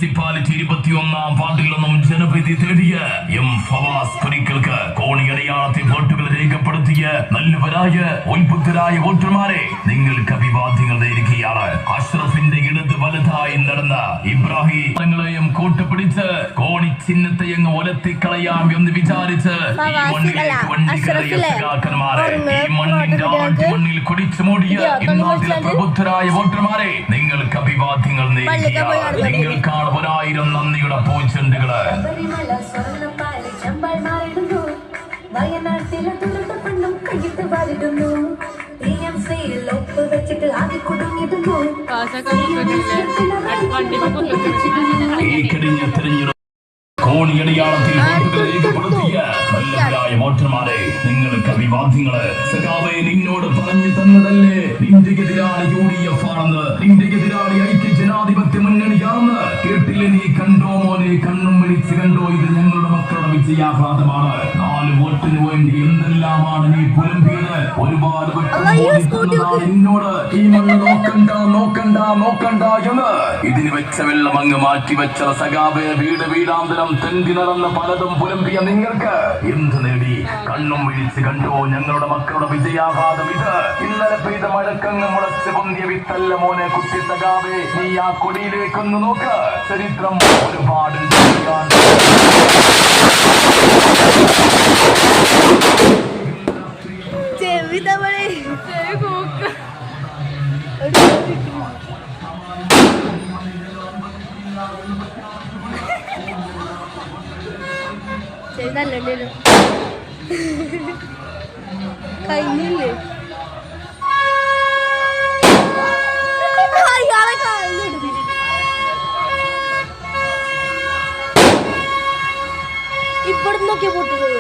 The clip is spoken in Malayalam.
മുനിസിപ്പാലിറ്റി 21-ാം വാർഡിൽ നിന്നും ജനപ്രീതി തേടിയ എം ഫവാസ് കുരിക്കൽക്ക് കോണിയടയാളത്തെ വോട്ടുകൾ രേഖപ്പെടുത്തിയ നല്ലവരായ ഉത്ബുദ്ധരായ വോട്ടർമാരെ നിങ്ങൾക്ക് അഭിവാദ്യങ്ങൾ നേരുകയാണ്. അഷ്റഫിന്റെ ഇടത് വലതായി നടന്ന ഇബ്രാഹിം കൂട്ടുപിടിച്ച് കോണി ചിഹ്നത്തെ അങ്ങ് ഒലത്തിക്കളയാം എന്ന് വിചാരിച്ച് ഈ മണ്ണിലേക്ക് വണ്ടി കയറിയ സഖാക്കന്മാരെ, ഈ മണ്ണിന്റെ ആട്ടുമണ്ണിൽ കുടിച്ചു മൂടിയ ഇന്നാട്ടിലെ പ്രബുദ്ധരായ വോട്ടർമാരെ നിങ്ങൾക്ക് അഭിവാദ്യങ്ങൾ നേരുകയാണ്. നിങ്ങൾക്കാണ് 1000 നന്ദിയുടെ പൂച്ചെണ്ടുകള്. ഈ കഴിഞ്ഞ തെരഞ്ഞെടുപ്പ് കോണിയടയാളത്തിൽ വോട്ടുകൾ രേഖപ്പെടുത്തിയ നല്ലവരായ വോട്ടർമാരെ നിങ്ങൾക്ക് അഭിവാദ്യങ്ങള്. സഖാവേ, നിന്നോട് പറഞ്ഞു തന്നതല്ലേ നിന്റെ എതിരാളി UDF ആണെന്ന്, നിന്റെ എതിരാളി ഐക്യ ജനാധിപത്യ മുന്നണിയാണെന്ന്. കേട്ടില്ലേ നീ? കണ്ടോ മോനെ, കണ്ണും വിളിച്ച് കണ്ടോ? ഇത് ഞങ്ങളുടെ മക്കളുടെ വിജയാഘാതമാണ്. 4 വോട്ടിന് വേണ്ടി എന്തെല്ലാമാണ് നീ പുലമ്പിയത്. ഒരുപാട് നിന്നോട് ഈ മണ്ണ് നോക്കണ്ട നോക്കണ്ട നോക്കണ്ട എന്ന്. ഇതിന് വെച്ച വെള്ളം അങ്ങ് മാറ്റി വെച്ച സഖാവേ, വീട് വീടാന്തരം തെണ്ടി നടന്ന് പലതും പുലമ്പിയ നിങ്ങൾക്ക് എന്ത് നേടി? കണ്ണും വിളിച്ച് കണ്ടോ ഞങ്ങളുടെ മക്കളുടെ വിജയാഘാതം ഇത്. ഇന്നലെ പെയ്ത മഴക്കങ്ങ് മുളച്ച് പൊന്തിയ വിത്തല്ല മോനെ കുട്ടി സഖാവേ. നീ ആ കൊടിയിലേക്കൊന്ന് നോക്ക്. ചരിത്രം ഒരുപാട് കഴിഞ്ഞില്ലേ? ഇവിടുന്ന് നോക്കിയാ പൊട്ടുന്നത്.